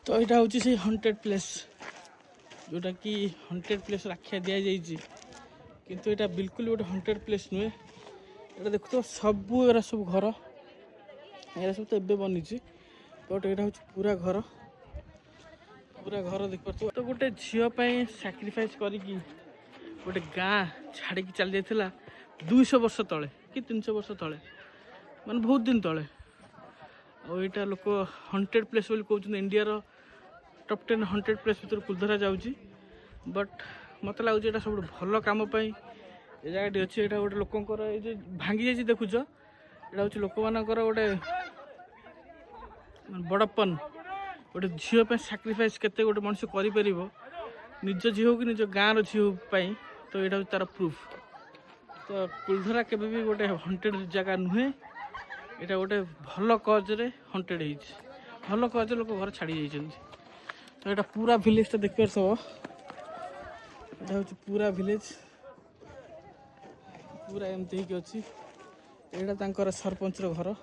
तो यहाँ हूँ से हंटेड प्लेस जोटा कि हंटेड प्लेस आख्या दि जाइए किंतु यहाँ बिल्कुल गोटे हंटेड प्लेस नुहे। यहाँ देखु तो सबू एरा सब घर एरा सब तो एबे बनी बट यहाँ हूँ पूरा घर देख पार्थ। तो गोटे झील सैक्रिफाइस करिकी गोटे गाँ छाड़ी चली जाता 200 वर्ष तले कि 300 वर्ष तले माने बहुत दिन तले। और लोक हंटेड प्लेस बोली कहते इंडिया टॉप 10 हंटेड प्लेस भर कुलधरा जाऊँगी बट मत लगुच सब भल कम ये जगह अच्छी। यहाँ गोटे लोकंर ये भांगी जाइए देखुच यहाँ हूँ लोक मानकर गोटे बड़पन गोटे झील सैक्रिफाइस केते गोटे मनुष्य कर निज झी हो कि निज गाँव झीपाई तो यहाँ हूँ तार प्रूफ। तो कुलधरा केबे भी गोटे हंटेड जगह नुहे यहाँ गोटे भल कजरे हंटेड भल कज लोक घर छाड़ी जाइए। तो यहाँ पूरा विलेज तो देखिए सब यहाँ हूँ पूरा विलेज पूरा एमती अच्छी। यहाँ सरपंच घर।